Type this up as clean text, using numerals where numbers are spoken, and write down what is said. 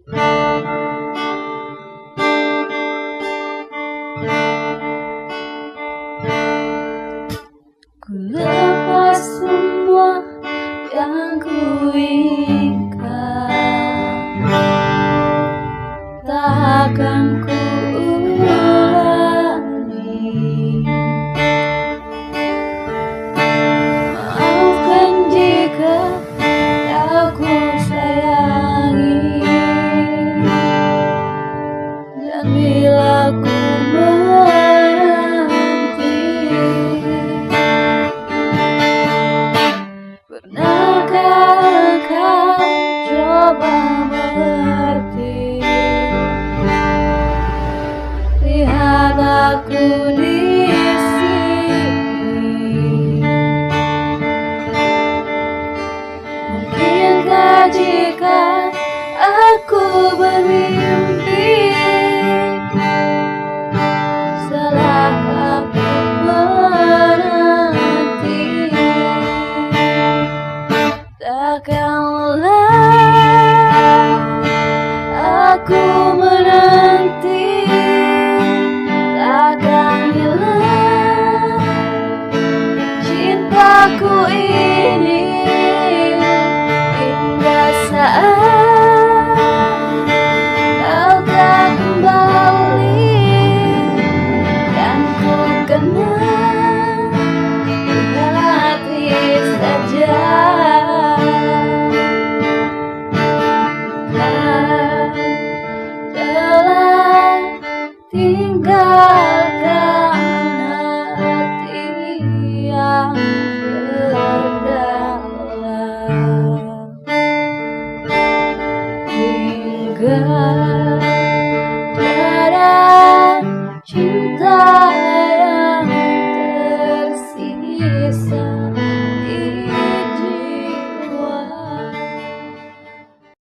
Ku lepas semua yang ku inginkan, tak akan ku ulangi. Maafkan jika tak ku sayangi, dan bila ku pernahkah kau coba mengerti? Lihat aku di sini. Mungkinkah jika aku bermimpi, salahkah aku menanti? Takkanlah aku menanti, takkan hilang cintaku ini hingga saat kau tak kembali dan ku kenal di hati saja. Tinggalkan hati yang berdalam hingga